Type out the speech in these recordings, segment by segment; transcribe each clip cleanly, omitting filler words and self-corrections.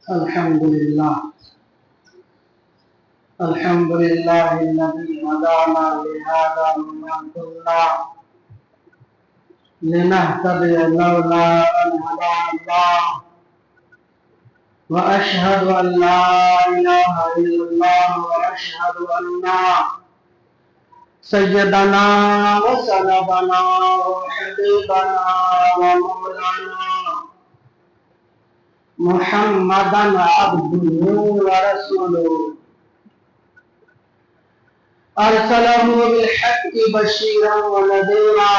الحمد لله الذي هدانا لهذا وما كنا لنهتدي لولا أن هدانا الله وأشهد أن لا إله إلا الله وأشهد أن سيدنا وسندنا وحبيبنا ومولانا محمدا عبده ورسوله أرسله بالحق بشيرا ونذيرا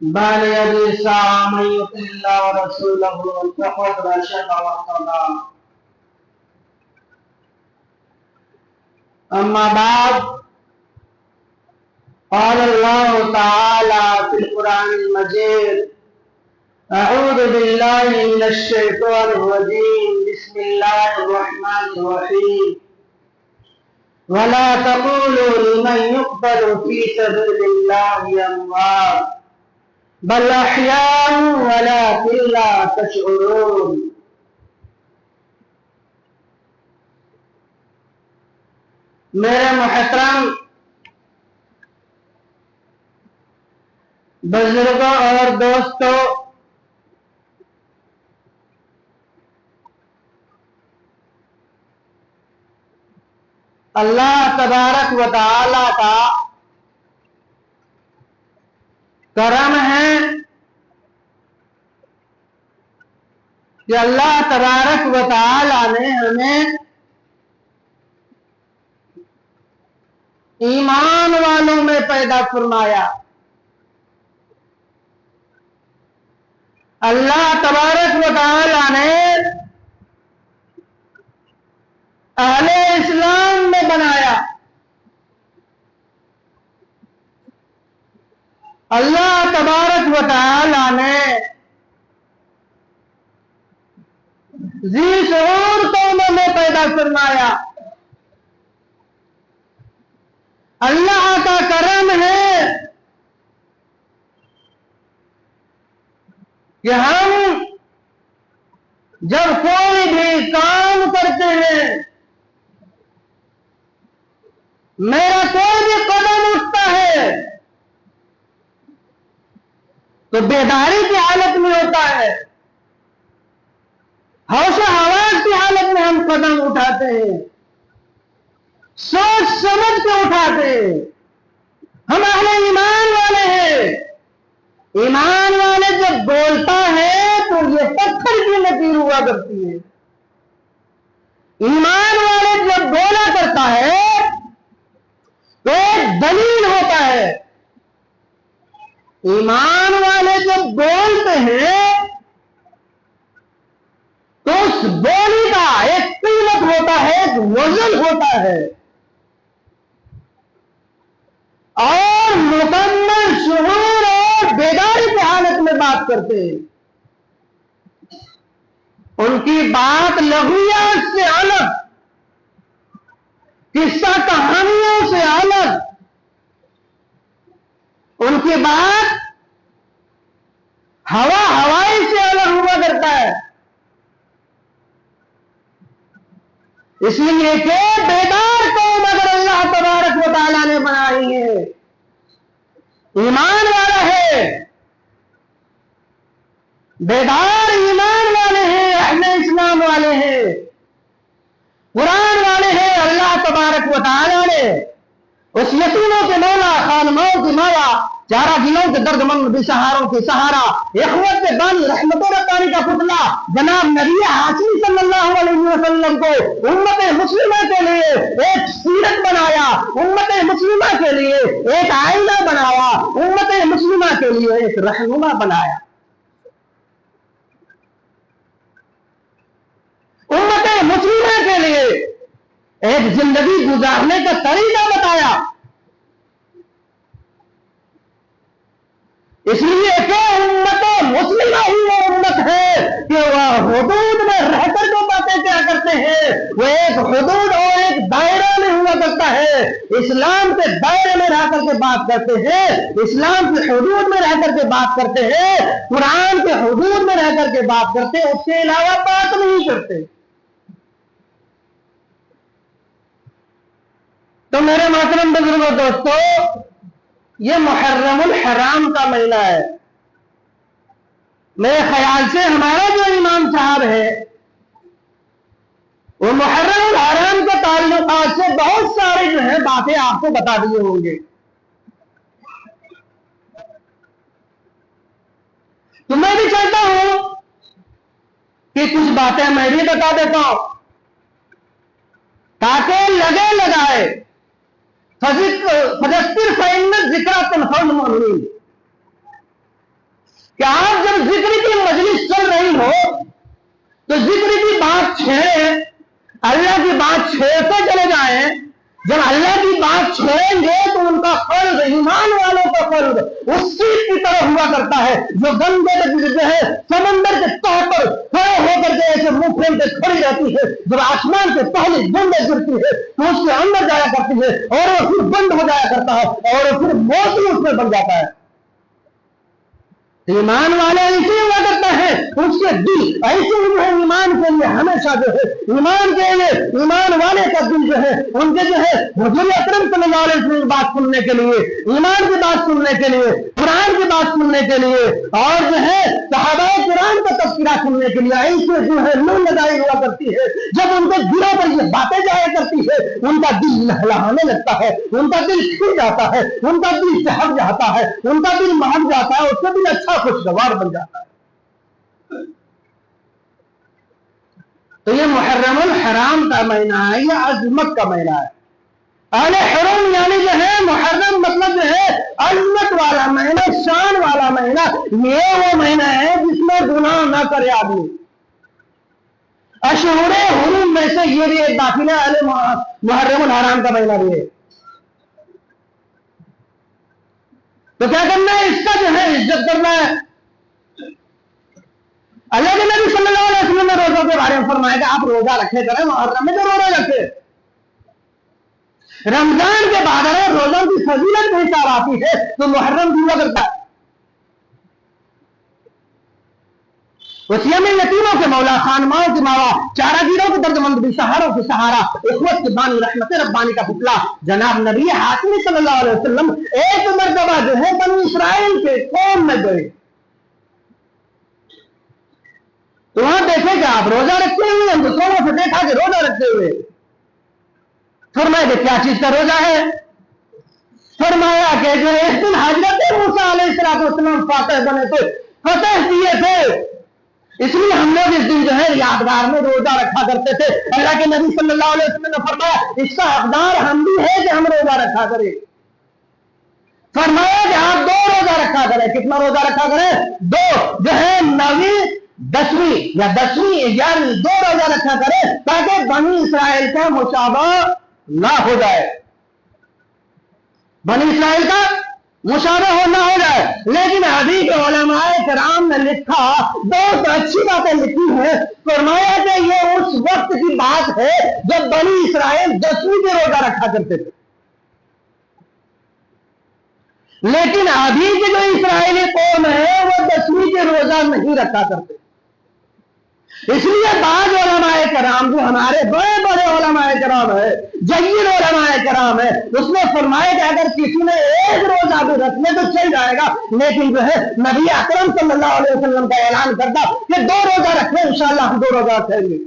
بين يدي الساعة من يطع الله ورسوله فقد رشد واهتدى. أما بعد، قال الله تعالى في القرآن المجيد: أعوذ بالله من الشيطان الرجيم، بسم الله الرحمن الرحيم. ولا تقولوا لمن يقتل في سبيل الله أموات بل أحياء ولكن لا تشعرون. میرے محترم بزرگوں اور دوستوں، اللہ تبارک و تعالی کا کرم ہے کہ اللہ تبارک و تعالی نے ہمیں ایمان والوں میں پیدا فرمایا. اللہ تبارک و تعالی نے اہل اسلام میں بنایا. اللہ تبارک و تعالی نے ذی شعور قوموں میں پیدا فرمایا. اللہ کا کرم ہے کہ ہم جب کوئی بھی کام کرتے ہیں، میرا کوئی بھی قدم اٹھتا ہے تو بیداری کی حالت میں ہوتا ہے، ہوش و حواس کی حالت میں ہم قدم اٹھاتے ہیں، سوچ سمجھ کے اٹھاتے ہیں. ہم اہل ایمان والے ہیں. ایمان والے جب بولتا ہے تو یہ پتھر کی لکیر ہوا کرتی ہے. ایمان والے جب بولا کرتا ہے تو ایک دلیل ہوتا ہے. ایمان والے جب بولتے ہیں تو اس بولی کا ایک قیمت ہوتا ہے، ایک وزن ہوتا ہے، اور مکمل شعور اور بیداری کی حالت میں بات کرتے ہیں. ان کی بات لغویات سے الگ، قصہ کہانیوں سے الگ، ان کی بات ہوائی سے الگ ہوا کرتا ہے. اس لیے کہ بیدار قوم اگر اللہ تبارک و تعالیٰ نے بنائی ہے، ایمان والا ہے، بیدار ایمان والے ہیں، اہل اسلام والے ہیں، قرآن والے ہیں. اللہ تبارک و تعالیٰ نے اس یتیموں کے مولا، خانموں کی مولا، چارہ دلوں کے درد مند بے سہاروں کے سہارا، اخوت کے بند، رحمت و ربانی کا پتلا جناب نبی ہاشمی صلی اللہ علیہ وسلم کو امت مسلمہ کے لیے ایک سیرت بنایا، امت مسلمہ کے لیے ایک آئینہ بنایا، امت مسلمہ کے لیے ایک رہنما بنایا. امت مسلمہ کے لیے ایک زندگی گزارنے کا طریقہ بتایا. اس لیے کہ امت مسلمہ ہی وہ امت ہے کہ وہ حدود میں رہ کر جو باتیں کیا کرتے ہیں وہ ایک حدود اور ایک دائرہ میں ہوا کرتا ہے. اسلام کے دائرے میں رہ کر کے بات کرتے ہیں، اسلام کی حدود میں رہ کر کے بات کرتے ہیں، قرآن کے حدود میں رہ کر کے کے بات کرتے، اس کے علاوہ بات نہیں کرتے. تو میرے محترم بزرگوں دوستو، یہ محرم الحرام کا مہینہ ہے. میرے خیال سے ہمارا جو امام صاحب ہے وہ محرم الحرام کے تعلقات سے بہت سارے جو ہے باتیں آپ کو بتا دیے ہوں گے. تو میں بھی چاہتا ہوں کہ کچھ باتیں میں بھی بتا دیتا ہوں تاکہ لگے لگائے فذکر فإن الذکریٰ تنفع المؤمنین. کہ آپ جب ذکر کی مجلس چل رہی ہو تو ذکر کی بات چھیڑے، اللہ کی بات چھیڑتے چلے جائیں. جب اللہ کی بات چھوڑیں گے تو ان کا فرض، ایمان والوں کا فرض اس چیز کی طرح ہوا کرتا ہے جو گنگے جو ہے سمندر کے تہ پر کھڑے ہو کر کے ایسے منہ پھیر کے کھڑی رہتی ہے. جب آسمان سے پہلی بوندیں گرتی ہے تو اس کے اندر جایا کرتی ہے اور وہ پھر بند ہو جایا کرتا ہے اور وہ پھر موسم اس میں بن جاتا ہے. ایمان والے ایسے ہوا کرتا ہے، اس کے دل ایسے جو ہے ایمان کے لیے ہمیشہ جو ہے ایمان کے لیے، ایمان والے کا دل جو ہے ان کے جو ہے حضور اکرم صلی اللہ علیہ وسلم کی بات سننے کے لیے، ایمان کی بات سننے کے لیے، قرآن کی بات سننے کے لیے اور جو ہے صحابہ کرام کا تذکرہ سننے کے لیے ایسے جو ہے لو لگائی ہوا کرتی ہے. جب ان کے دلوں پر یہ باتیں جایا کرتی ہے ان کا دل لہلانے لگتا ہے، ان کا دل کھل جاتا ہے، ان کا دل چہک جاتا ہے، ان کا دل مہک جاتا ہے، اس کا دل اچھا خوشگوار بن جاتا ہے. تو یہ محرم الحرام کا مہینہ ہے، یہ عظمت کا مہینہ ہے. اہل حرم یعنی جو ہے محرم مطلب جو ہے عظمت والا مہینہ، شان والا مہینہ. یہ وہ مہینہ ہے جس میں گناہ نہ کرے آدمی. اشہر حرم میں سے یہ بھی ایک داخل ہے، اہل محرم الحرام کا مہینہ بھی ہے. تو کیا کرنا ہے؟ اس کا جو ہے عزت کرنا ہے. اللہ کے نبی صلی اللہ علیہ وسلم نے روزوں کے بارے میں فرمایا کہ آپ روزہ رکھے کریں، محرم میں جو روزہ رکھے. رمضان کے بعد اگر روزوں کی فضیلت کے حساب آتی ہے تو محرم بھی ہوا کرتا ہے. وسیع میں یتیموں کے مولا، خانماؤں کے ماوا، چارہ گیروں کے دردمند، بے سہاروں کے سہارا، اخوت کے بانی، رحمت ربانی کا پتلا جناب نبی ہاشمی صلی اللہ علیہ وسلم ایک مرتبہ جو ہے بنی اسرائیل کے قوم میں گئے. تو وہاں دیکھے کہ آپ روزہ رکھتے ہوئے، ہم دوسروں سے دیکھا کہ روزہ رکھتے ہوئے. فرمایا کہ کیا چیز کا روزہ ہے؟ فرمایا کہ جو ایک دن حضرت موسیٰ علیہ السلام فاتح بنے تھے، فتح دیے تھے، اس لیے ہم لوگ اس دن جو ہے یادگار میں روزہ رکھا کرتے تھے. اللہ کے نبی صلی اللہ علیہ وسلم نے فرمایا اس کا حقدار ہم بھی ہے کہ ہم روزہ رکھا کریں. فرمایا کہ آپ 2 روزہ رکھا کریں. کتنا روزہ رکھا کریں؟ 2. جو ہے 9ویں 10ویں یا 10ویں 11ویں 2 روزہ رکھا کریں تاکہ بنی اسرائیل کا مشابہ نہ ہو جائے، بنی اسرائیل کا مشابہ نہ ہو جائے. لیکن ابھی کے علماء کرام نے لکھا، بہت اچھی باتیں لکھی ہیں. فرمایا کہ یہ اس وقت کی بات ہے جب بنی اسرائیل 10ویں کے روزہ رکھا کرتے تھے، لیکن ابھی کی جو اسرائیلی قوم ہے وہ 10ویں کے روزہ نہیں رکھا کرتے. اس لیے بعض علماء کرام جو ہمارے بڑے بڑے علماء کرام ہے، جید علماء کرام ہے، اس نے فرمایا کہ اگر کسی نے ایک روزہ بھی رکھ لے تو چل جائے گا، لیکن جو ہے نبی اکرم صلی اللہ علیہ وسلم کا اعلان کرتا کہ 2 روزہ رکھیں، انشاءاللہ ہم 2 روزہ رکھیں گے،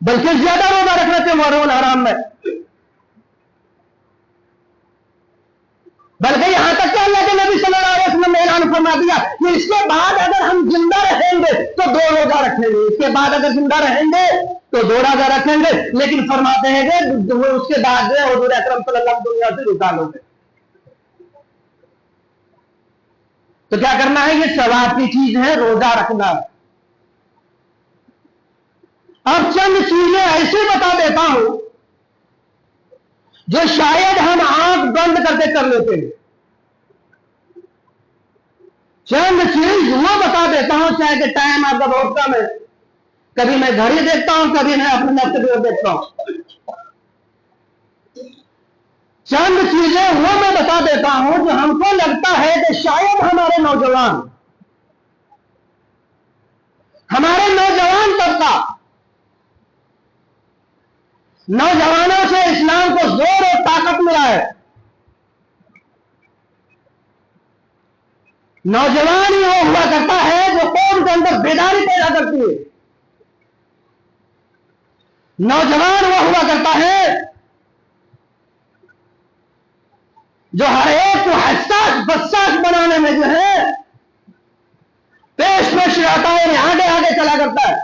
بلکہ زیادہ روزہ رکھنے سے محرم الحرام میں. بلکہ یہاں تک کہ اللہ کے نبی صلی اللہ علیہ وسلم نے اعلان فرما دیا کہ اس کے بعد اگر ہم زندہ رہیں گے تو 2 روزہ رکھیں گے، اس کے بعد اگر زندہ رہیں گے تو 2 روزہ رکھیں گے. لیکن فرماتے ہیں کہ اس کے بعد جو حضور اکرم صلی اللہ علیہ وسلم دنیا سے رخصت ہو گئے. تو کیا کرنا ہے؟ یہ ثواب کی چیز ہے روزہ رکھنا. اب چند چیزیں ایسے بتا دیتا ہوں جو شاید ہم آنکھ بند کر کے کر لیتے ہیں. چند چیز وہ بتا دیتا ہوں، چاہے کہ ٹائم آپ کا بہت کم ہے، کبھی میں گھڑی دیکھتا ہوں، کبھی میں اپنے نفس کی اور دیکھتا ہوں. چند چیزیں وہ میں بتا دیتا ہوں جو ہم کو لگتا ہے کہ شاید ہمارے نوجوان نوجوانوں سے اسلام کو زور اور طاقت ملا ہے. نوجوان ہی وہ ہوا کرتا ہے جو قوم کے اندر بیداری پیدا کرتی ہے. نوجوان وہ ہوا کرتا ہے جو ہر ایک کو حساس بساس بنانے میں جو ہے پیش رہتا ہے، آگے آگے چلا کرتا ہے.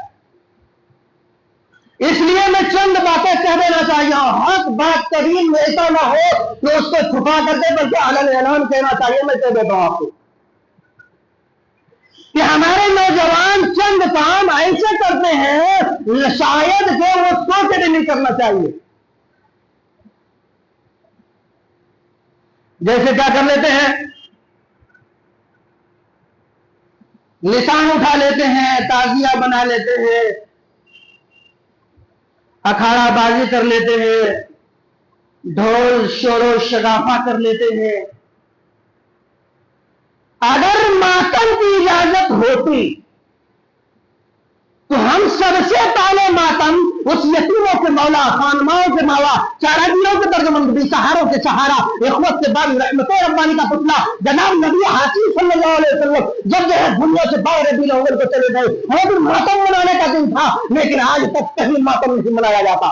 اس لیے میں چند باتیں کہہ دینا چاہیے. حق بات کبھی ایسا نہ ہو کہ اس کو چھپا کر دے، بلکہ علن اعلان کہنا چاہیے. میں کہہ دیتا ہوں آپ کو کہ ہمارے نوجوان چند کام ایسے کرتے ہیں شاید کہ وہ سوچ بھی نہیں کرنا چاہیے. جیسے کیا کر لیتے ہیں، لسان اٹھا لیتے ہیں، تعزیہ بنا لیتے ہیں، اکھاڑا بازی کر لیتے ہیں، ڈھول شور و شگافہ کر لیتے ہیں. اگر ماتم کی اجازت ہوتی تو ہم سب سے پہلے ماتم اس یتیموں کے مولا، خانماؤں کے مولا، چاراگیروں کے ترجمان، بے سہاروں کے سہارا، اخوت کے باب، رحمت ربانی کا پتلا جناب نبی حاکم صلی اللہ علیہ وسلم جب جو ہے دنیا سے باہر ربیع الاول کو چلے گئے، ہمیں ماتم منانے کا دن تھا، لیکن آج تک کہیں ماتم نہیں منایا جاتا.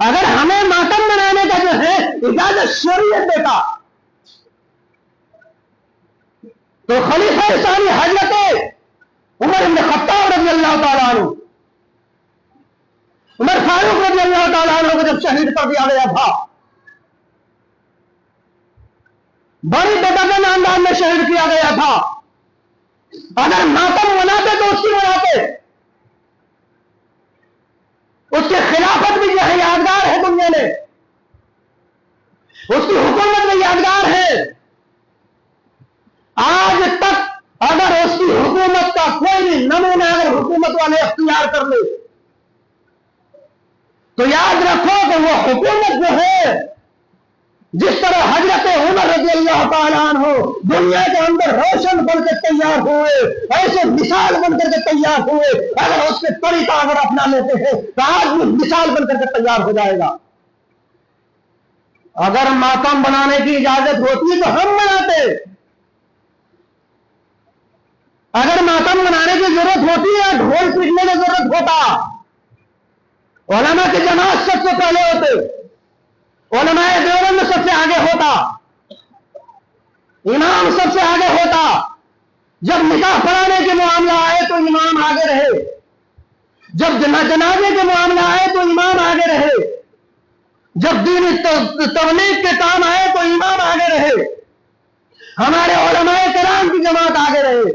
اگر ہمیں ماتم منانے کا جو ہے اجازت شریعت دیتا تو خلیفہ ثانی حضرت عمر بن خطاب رضی اللہ تعالیٰ عنہ، عمر فاروق رضی اللہ تعالیٰ عنہ کو جب شہید کر دیا گیا تھا، بڑی بدبن انداز میں شہید کیا گیا تھا. اگر ماتم مناتے تو اس کی مناتے، اس کی خلافت بھی جو ہے یادگار ہے دنیا میں، اس کی حکومت بھی یادگار ہے. آج تک اگر اس کی حکومت کا کوئی بھی نمونہ اگر حکومت والے اختیار کر لے تو یاد رکھو کہ وہ حکومت جو ہے جس طرح حضرت عمر رضی اللہ تعالیٰ عنہ دنیا کے اندر روشن بن کے تیار ہوئے، ایسے مثال بن کر کے تیار ہوئے، اگر اس کے طریقہ اگر اپنا لیتے ہیں تو آج بھی مثال بن کر کے تیار ہو جائے گا. اگر ماتم بنانے کی اجازت ہوتی تو ہم مناتے. اگر ماتم منانے کی ضرورت ہوتی یا ڈھول پیٹنے کی ضرورت ہوتا، علماء کی جماعت سب سے پہلے ہوتے، علماء دیوبند سب سے آگے ہوتا، امام سب سے آگے ہوتا. جب نکاح پڑھانے کے معاملہ آئے تو امام آگے رہے، جب جنازے کے معاملہ آئے تو امام آگے رہے، جب دینی تبلیغ کے کام آئے تو امام آگے رہے، ہمارے علماء کرام کی جماعت آگے رہے.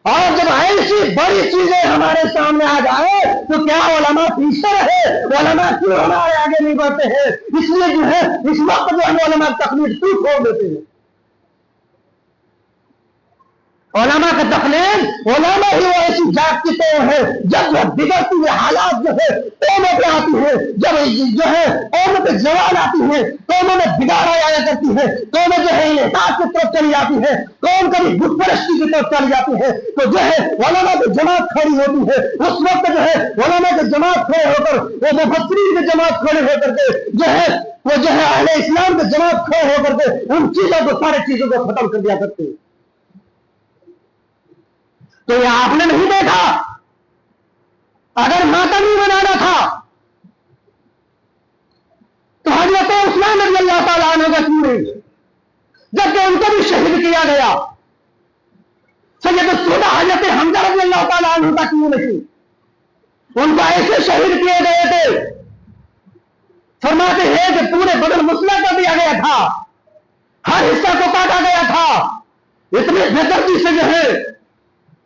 اور جب ایسی بڑی چیزیں ہمارے سامنے آ جائے تو کیا علماء پیچھے رہے؟ علماء کیوں ہمارے آگے نہیں بڑھتے ہیں؟ اس لیے جو ہے اس وقت جو ہم علماء تقلید کیوں چھوڑ دیتے ہیں؟ علماء کا تقلید، علماء ہی وہ ایسی جاتی قوم ہے جب بگڑتی ہوئے حالات جو ہے قوموں پہ آتی ہے، جب جو ہے قوموں پہ زوال آتی ہے، قوموں میں بگاڑ آیا کرتی ہے، قومیں جو ہے انحطاط کی طرف چلی جاتی ہے، قوم کبھی بت پرستی کی طرف چلی جاتی ہے، تو جو ہے علماء کی جماعت کھڑی ہوتی ہے. اس وقت جو ہے علماء کی جماعت کھڑے ہو کر، وہ مفسرین کی جماعت کھڑے ہو کر کے جو ہے وہ جو ہے اہل اسلام کی جماعت کھڑے ہو کر کے ان چیزوں کو، سارے چیزوں کو ختم کر دیا کرتے ہیں. تو یہ آپ نے نہیں دیکھا؟ اگر ماتم ہی منانا تھا تو حضرت عثمان رضی اللہ تعالیٰ عنہ کا کیوں نہیں؟ جبکہ ان کو بھی شہید کیا گیا. سید الشہداء حضرت حمزہ رضی اللہ تعالیٰ عنہ کا کیوں نہیں؟ ان کو ایسے شہید کیے گئے تھے، فرماتے ہیں کہ پورے بدن مسلح کر دیا گیا تھا، ہر حصہ کو کاٹا گیا تھا، اتنے بےدردی سے جو ہے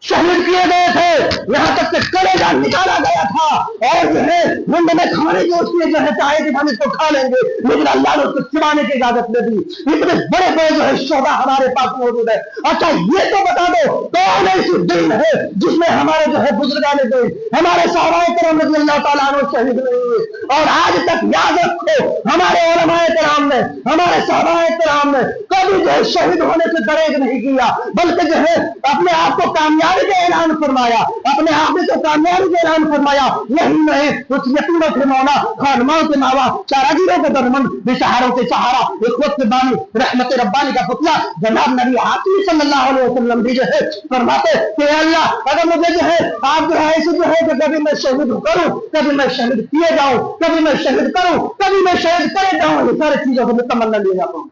شہید کیے گئے تھے، یہاں تک کہ کلیجہ نکالا گیا تھا. اور جو ہے منڈ میں کھانے کی اس لیے جو ہے چاہے کہ ہم اس کو کھا لیں گے، لیکن اللہ نے اس کو چبانے کی اجازت دے دی. اتنے بڑے بڑے جو ہے شہداء ہمارے پاس موجود ہے. اچھا یہ تو بتا دو کون ایسی دین ہے جس میں ہمارے جو ہے بزرگان دین، ہمارے صحابہ کرام رضی اللہ تعالیٰ عنہ شہید نہیں ہوئے؟ اور آج تک یاد رکھو ہمارے علماء کرام نے، ہمارے صحابہ کرام نے کبھی جو ہے شہید ہونے سے گریز نہیں کیا، بلکہ جو ہے اپنے آپ کو کامیاب کامیابی کا اعلان فرمایا، اپنے حافظ کو کامیابی کا اعلان فرمایا. یہی نہیں، اس یتیموں کے مولا، خانماؤں کے ماوا، چاراگیروں کے درمند، بے سہاروں کے سہارا، اخوت کے بانی، رحمت ربانی کا پتلا جناب نبی آقا صلی اللہ علیہ وسلم بھی جو ہے فرماتے کہ اللہ اگر مجھے جو ہے آپ جو ہے ایسے جو ہے کہ کبھی میں شہید کروں، کبھی میں شہید کیے جاؤں، کبھی میں شہید کروں، کبھی میں شہید کرے جاؤں، یہ ساری چیزوں کو میں تمنا لے جاتا ہوں.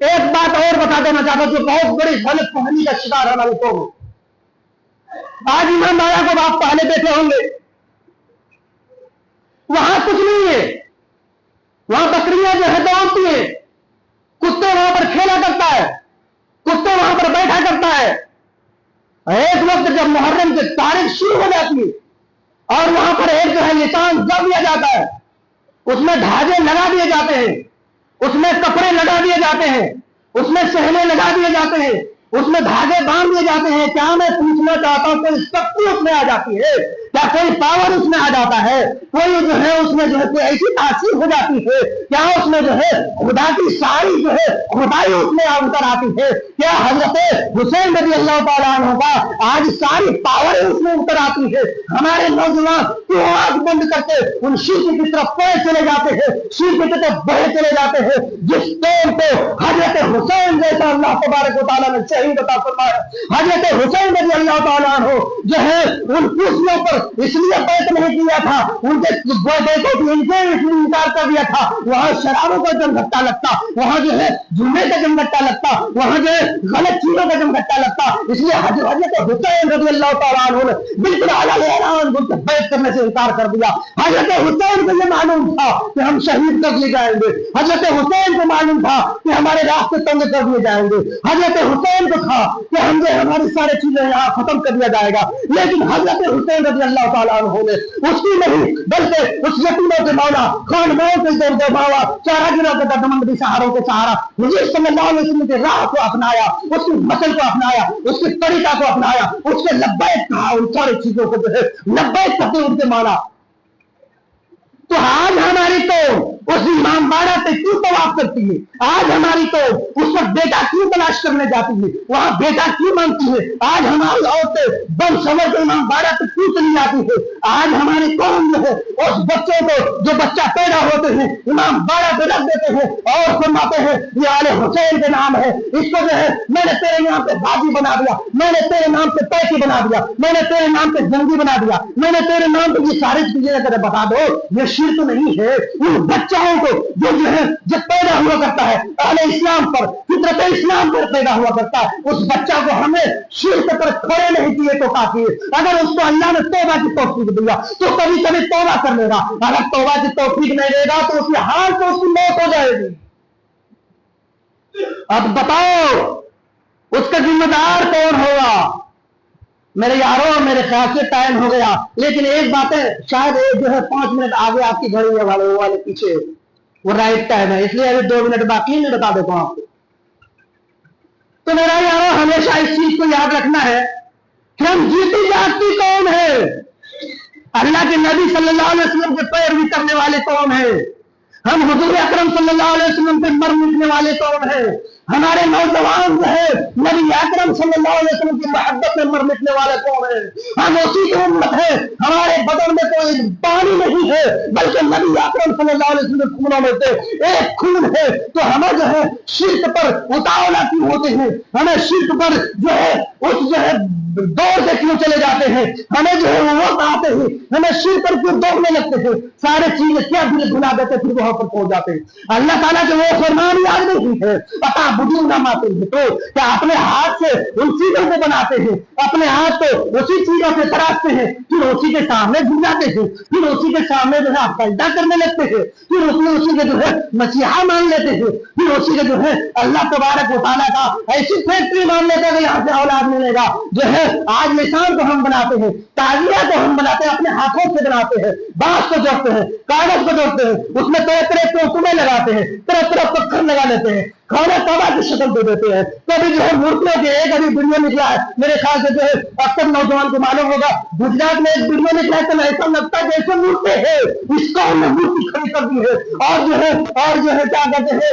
ایک بات اور بتا دینا چاہتا ہوں جو بہت بڑی غلط فہمی کا شکار ہے ہمارے قوم. آج امام باڑہ کو آپ پہلے بیٹھے ہوں گے، وہاں کچھ نہیں ہے، وہاں بکریاں جو ہے دوڑتی ہیں، کتے وہاں پر کھیلا کرتا ہے، کتے وہاں پر بیٹھا کرتا ہے. ایک وقت جب محرم کی تاریخ شروع ہو جاتی ہے اور وہاں پر ایک جو ہے نشان جب دیا جاتا ہے، اس میں دھاگے لگا دیے جاتے ہیں، اس میں کپڑے لگا دیے جاتے ہیں، اس میں سہنے لگا دیے جاتے ہیں، اس میں دھاگے باندھ دیے جاتے ہیں. کیا میں پوچھنا چاہتا ہوں کوئی شکتی اس میں آ جاتی ہے؟ کیا کوئی پاور اس میں آ جاتا ہے؟ کوئی جو ہے اس میں جو ہے کوئی ایسی تاثیر ہو جاتی ہے؟ کیا اس میں جو ہے خدا کی ساری جو ہے خدائی اس میں اتر آتی ہے؟ کیا حضرت حسین رضی اللہ تعالیٰ عنہ کا آج ساری پاور اس میں اتر آتی ہے؟ ہمارے نوجوان کیوں آنکھ بند کر کے ان شرک کی طرف پڑے چلے جاتے ہیں، شرک کی طرف بڑھے چلے جاتے ہیں، جس ٹائم پہ حضرت حسین جیسا اللہ تبارک و تعالیٰ نے شہید عطا فرمایا. حضرت حسین رضی اللہ تعالیٰ عنہ جو ہے ان کرسیوں پر اس لیے بیعت نہیں کیا تھا، ان کے بیٹوں کی ان کے اس لیے انکار کر دیا تھا. وہاں شرابوں کا جم گھٹا لگتا، وہاں جو ہے جمعے کا جم گھٹا لگتا، وہاں جو ہے غلط چیزوں کا جم گھٹا لگتا. اس لیے حضرت حسین رضی اللہ تعالیٰ عنہ نے بالکل اعلان ان سے بیعت کرنے سے انکار کر دیا. حضرت حسین کو یہ معلوم تھا کہ ہم شہید کر لیے جائیں گے، حضرت حسین کو معلوم تھا کہ ہمارے راستے تنگ کر دیے جائیں گے، حضرت حسین کو تھا کہ ہم جو ہماری ساری چیزیں یہاں ختم کر دیا جائے گا. لیکن حضرت حسین رضی اللہ تعالیٰ عنہ نے اس کی نہیں بلکہ اس یتیموں کے مولا، خانماؤں کے درد ماوا، چاراگیروں کے دردمند بے سہاروں کے سہارا حضور صلی اللہ علیہ وسلم کے راہ کو اپنایا، اس کی مسل کو اپنایا، اس کی طریقہ کو اپنایا، اس کے لبیک کہا، ان ساری چیزوں کو جو ہے لبیک کرتے ان کے مانا. تو آج ہماری تو اس امام باڑہ سے کیوں طواف کرتی ہے؟ آج ہماری تو اس پر بیٹا کیوں تلاش کرنے جاتی ہے؟ وہاں بیٹا کیوں مانگتی ہے؟ آج ہماری عورتیں بم سمجھ کے امام باڑہ سے کیوں چلی جاتی ہے؟ آج ہماری قوم جو ہے اس بچوں کو جو بچہ پیدا ہوتے ہیں امام باڑہ پہ رکھ دیتے ہیں اور فرماتے ہیں یہ آل حسین کے نام ہے، اس کو جو ہے میں نے تیرے نام پہ بازی بنا دیا، میں نے تیرے نام پہ پیسی بنا دیا، میں نے تیرے نام پہ جنگی بنا دیا، میں نے تیرے نام پہ یہ ساری چیزیں اگر بتا دو. یہ شرک نہیں ہے. ان بچوں کو جو ہے جب پیدا ہوا کرتا ہے اہل اسلام پر، فطرت اسلام پر پیدا ہوا کرتا ہے، اس بچہ کو ہمیں شرک پر کھڑے نہیں کیے تو کافی ہے. اگر اس کو اللہ نے توبہ کی توفیق دیا تو کبھی کبھی توبہ کر لے گا، اگر توبہ کی توفیق نہیں دے گا تو اس کی حال سے اس کی موت ہو جائے گی. اب بتاؤ اس کا ذمہ دار کون ہوگا؟ میرے یاروں میرے خیال سے ٹائم ہو گیا، لیکن ایک بات ہے، شاید جو ہے 5 منٹ آگے آپ کی گھڑی والے پیچھے وہ رائٹ ٹائم ہے، اس لیے ابھی 2 منٹ باقی میں بتا دیتا ہوں آپ کو. تو میرا یاروں ہمیشہ اس چیز کو یاد رکھنا ہے کہ ہم جیتی جاگتی قوم ہے، اللہ کے نبی صلی اللہ علیہ وسلم کے پیروی کرنے والے قوم ہے، ہم حضور اکرم صلی اللہ علیہ وسلم پہ مر مٹنے والے قوم ہے. ہمارے نوجوان جو ہے نبی اکرم صلی اللہ علیہ وسلم کی محبت میں مر مٹنے والے قوم ہے. ہم اسی کی امت ہے، ہمارے بدن میں کوئی پانی نہیں ہے بلکہ نبی اکرم صلی اللہ علیہ وسلم کے خونوں میں سے ایک خون ہے. تو ہمیں جو ہے شرک پر اتاولا کیوں ہوتے ہیں؟ ہمیں شرک پر جو ہے اس جو ہے دور سے کیوں چلے جاتے ہیں؟ ہمیں جو ہے وہ آتے ہیں، ہمیں شرک پر کیوں دوڑنے لگتے ہیں؟ سارے چیزیں کیا دل بھلا دیتے پھر وہاں پر پہنچ جاتے ہیں. اللہ تعالیٰ کے وہ فرمان یاد نہیں ہے، پتا بدو نہ ماتے ہیں تو کیا اپنے ہاتھ سے ان چیزوں کو بناتے ہیں، اپنے ہاتھ کو اسی چیزوں سے تراشتے ہیں، پھر اسی کے سامنے گر جاتے ہیں، پھر اسی کے سامنے جو ہے آپ سجدہ کرنے لگتے ہیں، پھر اسی کے جو ہے مسیحا مان لیتے ہیں، پھر اسی کے جو ہے اللہ تبارک و تعالیٰ کا ایسی فیکٹری مان لیتے ہیں کہ یہاں سے اولاد ملے گا. جو ہے آج نشان کو ہم بناتے ہیں، تعزیہ کو ہم بناتے ہیں، اپنے ہاتھوں سے بناتے ہیں، بانس کو جوڑتے ہیں، کاغذ کو جوڑتے ہیں، اس میں طرح طرح ٹوکرے لگاتے ہیں، طرح طرح پتھر لگا لیتے ہیں، کھانا کعبہ کی شکل دے دیتے ہیں. کبھی جو ہے مورتیوں کے ایک ابھی ویڈیو نکلا ہے میرے خیال سے جو ہے اکثر نوجوان کو معلوم ہوگا، گجرات میں ایک ویڈیو نکلا ہے تو ایسا لگتا ہے جیسے مورتی ہے، اس کو ہم نے مورتی کھڑی کر دی ہے. اور جو ہے کیا کہتے ہیں